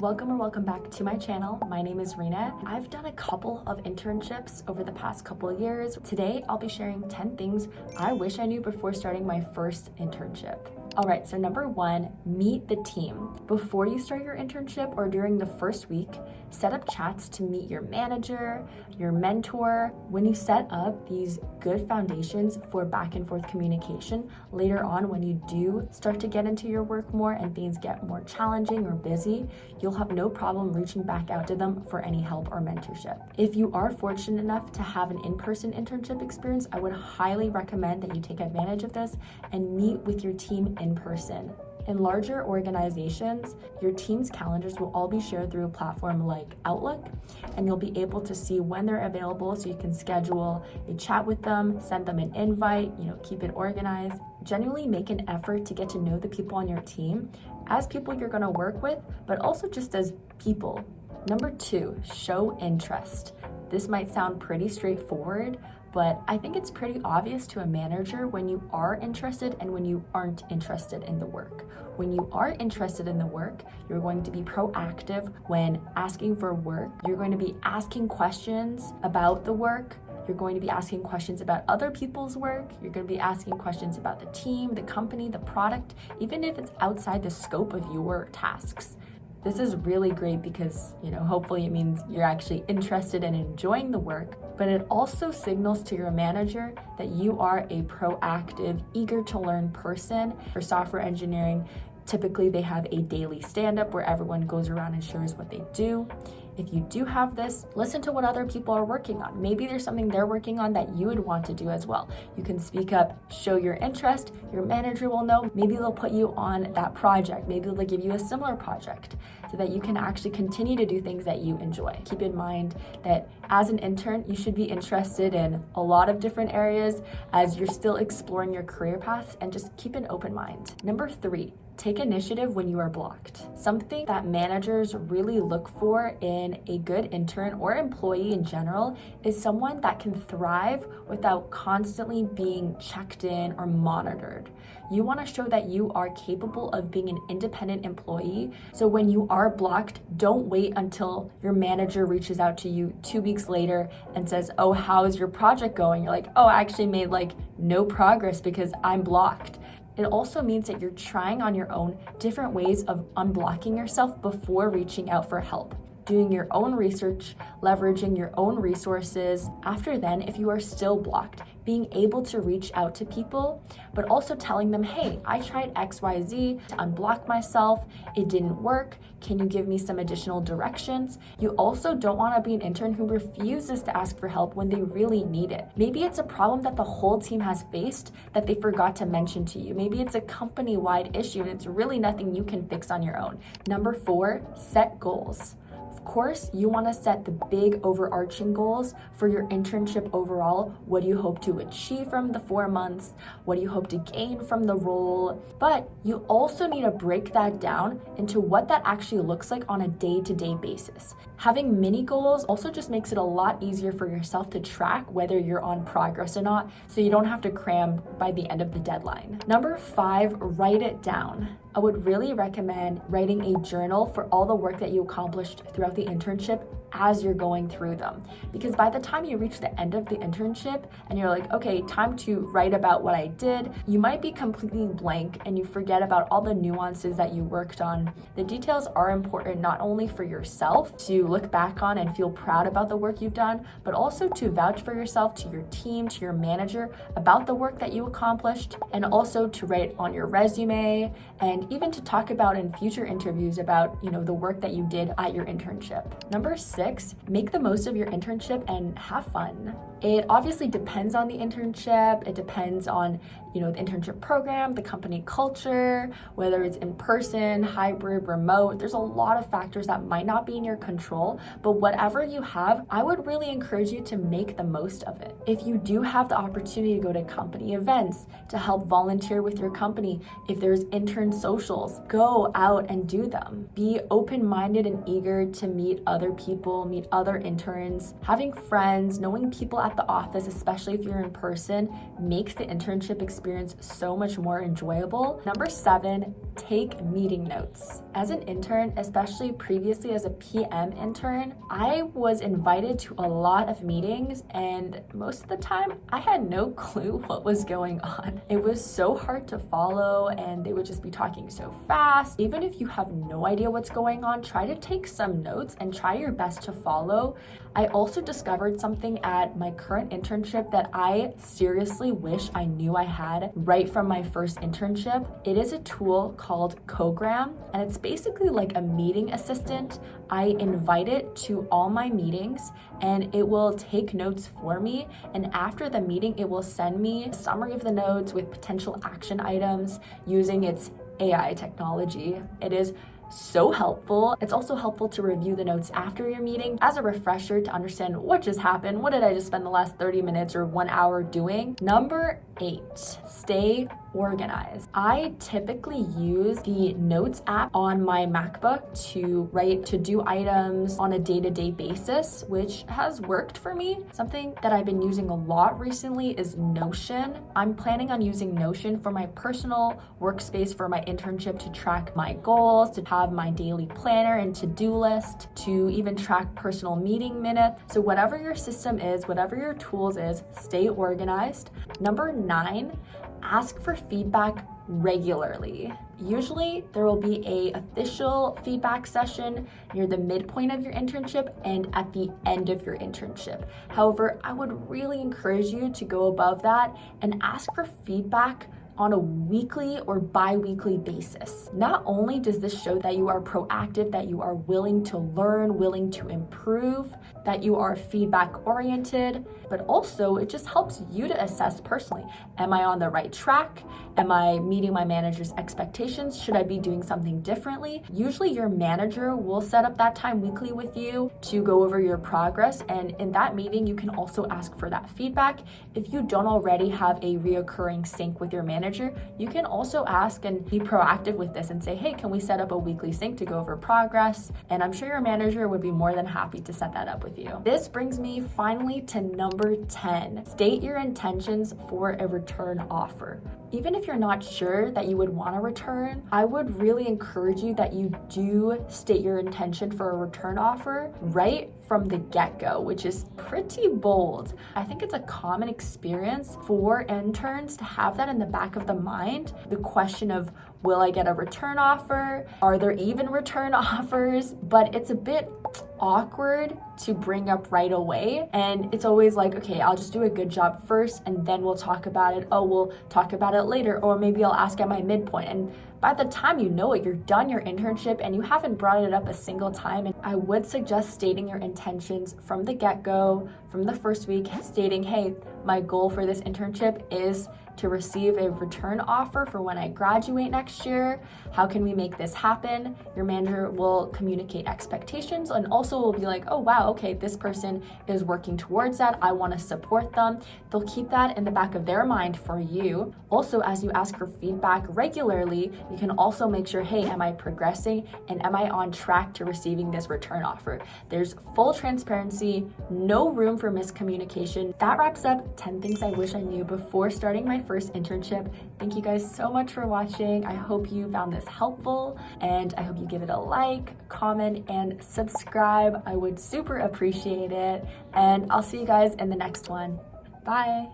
Welcome or welcome back to my channel. My name is Rena. I've done a couple of internships over the past couple of years. Today, I'll be sharing 10 things I wish I knew before starting my first internship. All right, so number one, meet the team. Before you start your internship or during the first week, set up chats to meet your manager, your mentor. When you set up these good foundations for back and forth communication, later on when you do start to get into your work more and things get more challenging or busy, you'll have no problem reaching back out to them for any help or mentorship. If you are fortunate enough to have an in-person internship experience, I would highly recommend that you take advantage of this and meet with your team in person. In larger organizations, your team's calendars will all be shared through a platform like Outlook, and you'll be able to see when they're available so you can schedule a chat with them, send them an invite, keep it organized. Genuinely make an effort to get to know the people on your team as people you're going to work with, but also just as people. Number two, show interest. This might sound pretty straightforward, but I think it's pretty obvious to a manager when you are interested and when you aren't interested in the work. When you are interested in the work, you're going to be proactive when asking for work. You're going to be asking questions about the work. You're going to be asking questions about other people's work. You're going to be asking questions about the team, the company, the product, even if it's outside the scope of your tasks. This is really great because, hopefully it means you're actually interested and enjoying the work, but it also signals to your manager that you are a proactive, eager to learn person. For software engineering, typically they have a daily stand-up where everyone goes around and shares what they do. If you do have this, listen to what other people are working on. Maybe there's something they're working on that you would want to do as well. You can speak up, show your interest, your manager will know. Maybe they'll put you on that project. Maybe they'll give you a similar project so that you can actually continue to do things that you enjoy. Keep in mind that as an intern, you should be interested in a lot of different areas as you're still exploring your career paths, and just keep an open mind. Number three, take initiative when you are blocked. Something that managers really look for in a good intern or employee in general is someone that can thrive without constantly being checked in or monitored. You want to show that you are capable of being an independent employee. So when you are blocked, don't wait until your manager reaches out to you 2 weeks later and says, "Oh, how's your project going?" You're like, "Oh, I actually made no progress because I'm blocked." It also means that you're trying on your own different ways of unblocking yourself before reaching out for help. Doing your own research, leveraging your own resources. After then, if you are still blocked, being able to reach out to people, but also telling them, "Hey, I tried XYZ to unblock myself. It didn't work. Can you give me some additional directions?" You also don't want to be an intern who refuses to ask for help when they really need it. Maybe it's a problem that the whole team has faced that they forgot to mention to you. Maybe it's a company-wide issue and it's really nothing you can fix on your own. Number four, set goals. Of course, you want to set the big overarching goals for your internship overall. What do you hope to achieve from the 4 months? What do you hope to gain from the role? But you also need to break that down into what that actually looks like on a day-to-day basis. Having mini goals also just makes it a lot easier for yourself to track whether you're on progress or not, so you don't have to cram by the end of the deadline. Number five, write it down. I would really recommend writing a journal for all the work that you accomplished throughout the internship as you're going through them. Because by the time you reach the end of the internship and you're like, okay, time to write about what I did, you might be completely blank and you forget about all the nuances that you worked on. The details are important not only for yourself to look back on and feel proud about the work you've done, but also to vouch for yourself to your team, to your manager about the work that you accomplished, and also to write on your resume and even to talk about in future interviews about, the work that you did at your internship. Number six, make the most of your internship and have fun. It obviously depends on the internship. It depends on, the internship program, the company culture, whether it's in person, hybrid, remote. There's a lot of factors that might not be in your control, but whatever you have, I would really encourage you to make the most of it. If you do have the opportunity to go to company events, to help volunteer with your company, if there's intern social socials. Go out and do them. Be open-minded and eager to meet other people, meet other interns. Having friends, knowing people at the office, especially if you're in person, makes the internship experience so much more enjoyable. Number 7, take meeting notes. As an intern, especially previously as a PM intern, I was invited to a lot of meetings, and most of the time I had no clue what was going on. It was so hard to follow, and they would just be talking so fast. Even if you have no idea what's going on, try to take some notes and try your best to follow. I also discovered something at my current internship that I seriously wish I knew I had right from my first internship. It is a tool called Cogram, and it's basically like a meeting assistant. I invite it to all my meetings, and it will take notes for me. And after the meeting, it will send me a summary of the notes with potential action items using its AI technology. It is so helpful. It's also helpful to review the notes after your meeting as a refresher to understand what just happened. What did I just spend the last 30 minutes or 1 hour doing? Number 8, stay organized. I typically use the Notes app on my MacBook to write to-do items on a day-to-day basis, which has worked for me. Something that I've been using a lot recently is Notion. I'm planning on using Notion for my personal workspace for my internship to track my goals, to have my daily planner and to-do list, to even track personal meeting minutes. So whatever your system is, whatever your tools is, stay organized. Number 9, ask for feedback regularly. Usually there will be an official feedback session near the midpoint of your internship and at the end of your internship. However, I would really encourage you to go above that and ask for feedback on a weekly or bi-weekly basis. Not only does this show that you are proactive, that you are willing to learn, willing to improve, that you are feedback oriented, but also it just helps you to assess personally. Am I on the right track? Am I meeting my manager's expectations? Should I be doing something differently? Usually your manager will set up that time weekly with you to go over your progress, and in that meeting you can also ask for that feedback. If you don't already have a reoccurring sync with your manager, you can also ask and be proactive with this and say, hey, can we set up a weekly sync to go over progress? And I'm sure your manager would be more than happy to set that up with you. This brings me finally to number 10. State your intentions for a return offer. Even if you're not sure that you would want to return, I would really encourage you that you do state your intention for a return offer right from the get-go, which is pretty bold. I think it's a common experience for interns to have that in the back of the mind. The question of, will I get a return offer? Are there even return offers? But it's a bit awkward to bring up right away. And it's always like, okay, I'll just do a good job first and then we'll talk about it. Oh, we'll talk about it later. Or maybe I'll ask at my midpoint. And by the time you know it, you're done your internship and you haven't brought it up a single time. And I would suggest stating your intentions from the get-go, from the first week, stating, hey, my goal for this internship is to receive a return offer for when I graduate next year. How can we make this happen? Your manager will communicate expectations and also will be like, oh wow, okay, this person is working towards that. I want to support them. They'll keep that in the back of their mind for you. Also, as you ask for feedback regularly, you can also make sure, hey, am I progressing and am I on track to receiving this return offer? There's full transparency, no room for miscommunication. That wraps up 10 things I wish I knew before starting my first internship. Thank you guys so much for watching. I hope you found this helpful and I hope you give it a like, comment, and subscribe. I would super appreciate it. And I'll see you guys in the next one. Bye.